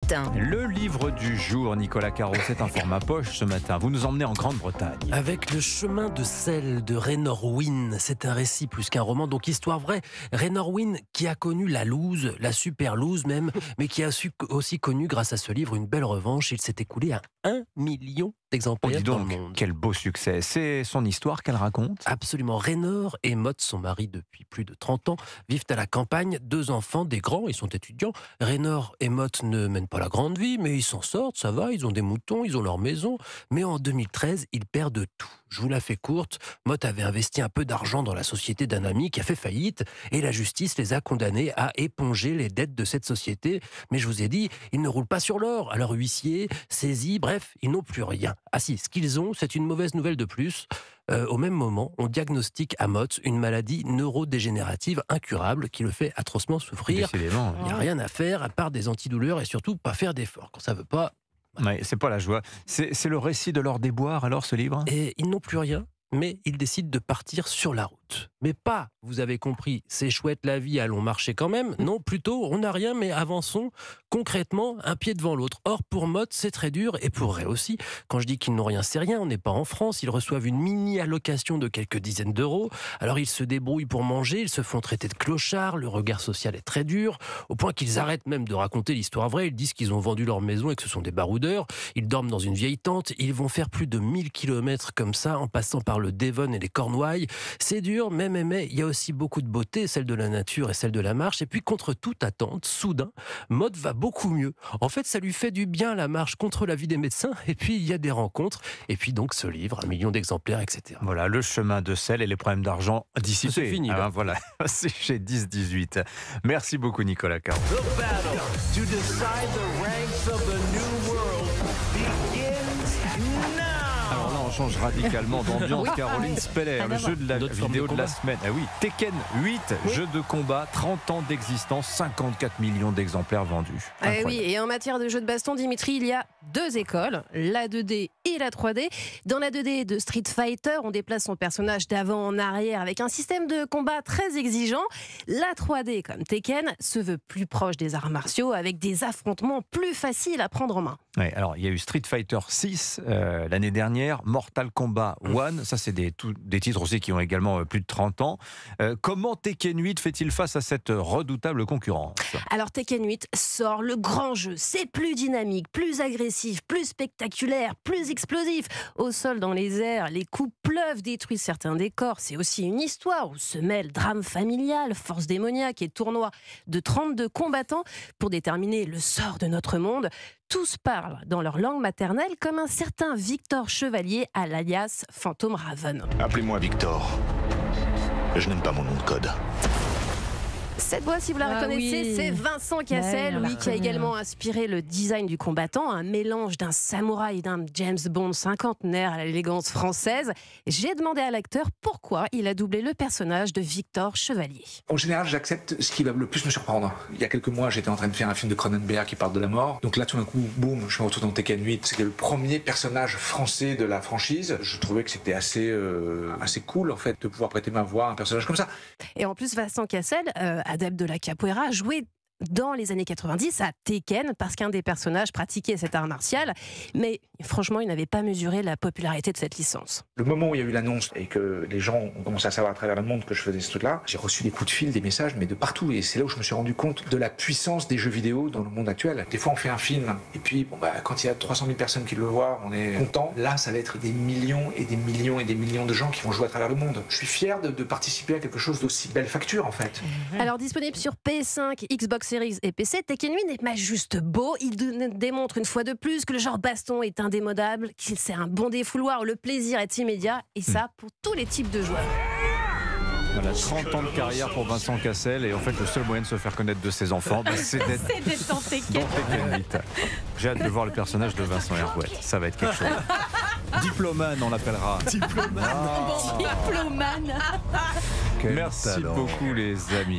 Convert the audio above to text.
matin. Le livre du jour, Nicolas Caro, c'est un format poche ce matin. Vous nous emmenez en Grande-Bretagne. Avec le chemin de sel de Raynor Wynne, c'est un récit plus qu'un roman, donc histoire vraie. Raynor Wynne qui a connu la loose, la super loose même, mais qui a aussi connu grâce à ce livre une belle revanche. Il s'est écoulé à 1 million d'exemplaires dis dans donc, le monde. quel beau succès. C'est son histoire qu'elle raconte. Absolument. Raynor et Maude, son mari depuis plus de 30 ans, vivent à la campagne, 2 enfants, des grands, ils sont étudiants. Raynor et Maude ne mènent pas la grande vie, mais ils s'en sortent, ça va, ils ont des moutons, ils ont leur maison. Mais en 2013, ils perdent tout. Je vous la fais courte, Maude avait investi un peu d'argent dans la société d'un ami qui a fait faillite et la justice les a condamnés à éponger les dettes de cette société. Mais je vous ai dit, ils ne roulent pas sur l'or. Alors huissier, saisi, bref, ils n'ont plus rien. Ah si, ce qu'ils ont, c'est une mauvaise nouvelle de plus. Au même moment, on diagnostique à Maude une maladie neurodégénérative incurable qui le fait atrocement souffrir. Décidément. Il n'y a rien à faire à part des antidouleurs et surtout pas faire d'efforts. Quand ça veut pas, Ouais, c'est pas la joie. C'est le récit de leur déboire alors, ce livre ? et ils n'ont plus rien, mais ils décident de partir sur la route. Mais pas, vous avez compris, c'est chouette la vie, allons marcher quand même. Non, plutôt, on n'a rien, mais avançons concrètement, un pied devant l'autre. Or, pour Maude, c'est très dur, et pour Ray aussi. Quand je dis qu'ils n'ont rien, c'est rien, on n'est pas en France. Ils reçoivent une mini-allocation de quelques dizaines d'euros. Alors, ils se débrouillent pour manger, ils se font traiter de clochards, le regard social est très dur, au point qu'ils arrêtent même de raconter l'histoire vraie. Ils disent qu'ils ont vendu leur maison et que ce sont des baroudeurs. Ils dorment dans une vieille tente. Ils vont faire plus de 1000 kilomètres comme ça, en passant par le Devon et les Cornouailles. C'est dur, mais il y a aussi beaucoup de beauté, celle de la nature et celle de la marche. Et puis, contre toute attente, soudain, Maude va beaucoup mieux. En fait, ça lui fait du bien, la marche, contre l'avis des médecins. Et puis, il y a des rencontres. Et puis, donc, ce livre, 1 million d'exemplaires, etc. Voilà, le chemin de sel et les problèmes d'argent dissipés. C'est fini, là. Voilà, c'est chez 10-18. Merci beaucoup, Nicolas Caro. The battle to decide the ranks of the new world begins now. Alors là, on change radicalement d'ambiance. Caroline Speller, le jeu de la D'autres formes vidéo de de la combat. semaine. Ah oui, Tekken 8, jeu de combat, 30 ans d'existence, 54 millions d'exemplaires vendus. Oui, Incroyable. et en matière de jeux de baston, Dimitri, il y a 2 écoles, la 2D et la 3D. Dans la 2D de Street Fighter, on déplace son personnage d'avant en arrière avec un système de combat très exigeant. La 3D, comme Tekken, se veut plus proche des arts martiaux avec des affrontements plus faciles à prendre en main. Ouais, alors, il y a eu Street Fighter 6 l'année dernière, Mortal Kombat 1, ça c'est des titres aussi qui ont également plus de 30 ans. Comment Tekken 8 fait-il face à cette redoutable concurrence ? Alors Tekken 8 sort le grand jeu. C'est plus dynamique, plus agressif, plus spectaculaire, plus explosif. Au sol, dans les airs, les coups pleuvent, détruisent certains décors. C'est aussi une histoire où se mêlent drame familial, force démoniaque et tournoi de 32 combattants pour déterminer le sort de notre monde. Tous parlent dans leur langue maternelle comme un certain Victor Chevalier à l'alias Phantom Raven. Appelez-moi Victor. Je n'aime pas mon nom de code. Cette voix, si vous la Ah reconnaissez, oui. c'est Vincent Cassel, Ouais, on la qui a reconnaît. également inspiré le design du combattant, un mélange d'un samouraï et d'un James Bond cinquantenaire à l'élégance française. J'ai demandé à l'acteur pourquoi il a doublé le personnage de Victor Chevalier. En général, j'accepte ce qui va le plus me surprendre. Il y a quelques mois, j'étais en train de faire un film de Cronenberg qui parle de la mort. Donc là, tout d'un coup, boum, je me retrouve dans Tekken 8. C'était le premier personnage français de la franchise. Je trouvais que c'était assez cool, en fait, de pouvoir prêter ma voix à un personnage comme ça. Et en plus, Vincent Cassel, adepte de la capoeira, a joué dans les années 90 à Tekken parce qu'un des personnages pratiquait cet art martial. Mais franchement, il n'avait pas mesuré la popularité de cette licence. Le moment où il y a eu l'annonce et que les gens ont commencé à savoir à travers le monde que je faisais ce truc-là, j'ai reçu des coups de fil, des messages, mais de partout. Et c'est là où je me suis rendu compte de la puissance des jeux vidéo dans le monde actuel. Des fois, on fait un film, et puis quand il y a 300 000 personnes qui le voient, on est content. Là, ça va être des millions et des millions et des millions de gens qui vont jouer à travers le monde. Je suis fier de participer à quelque chose d'aussi belle facture, en fait. Alors disponible sur PS5, Xbox Series et PC, Tekken 8 n'est pas juste beau, il démontre une fois de plus que le genre baston est indémodable, qu'il c'est un bon défouloir, le plaisir est immédiat, et ça pour tous les types de joueurs. Voilà, 30 ans de carrière pour Vincent Cassel, et en fait, le seul moyen de se faire connaître de ses enfants, c'est d'être dans Tekken 8. J'ai hâte de voir le personnage de Vincent Hervouette. Ça va être quelque chose. Diplomane, on l'appellera. Diplomane. Merci beaucoup, les amis.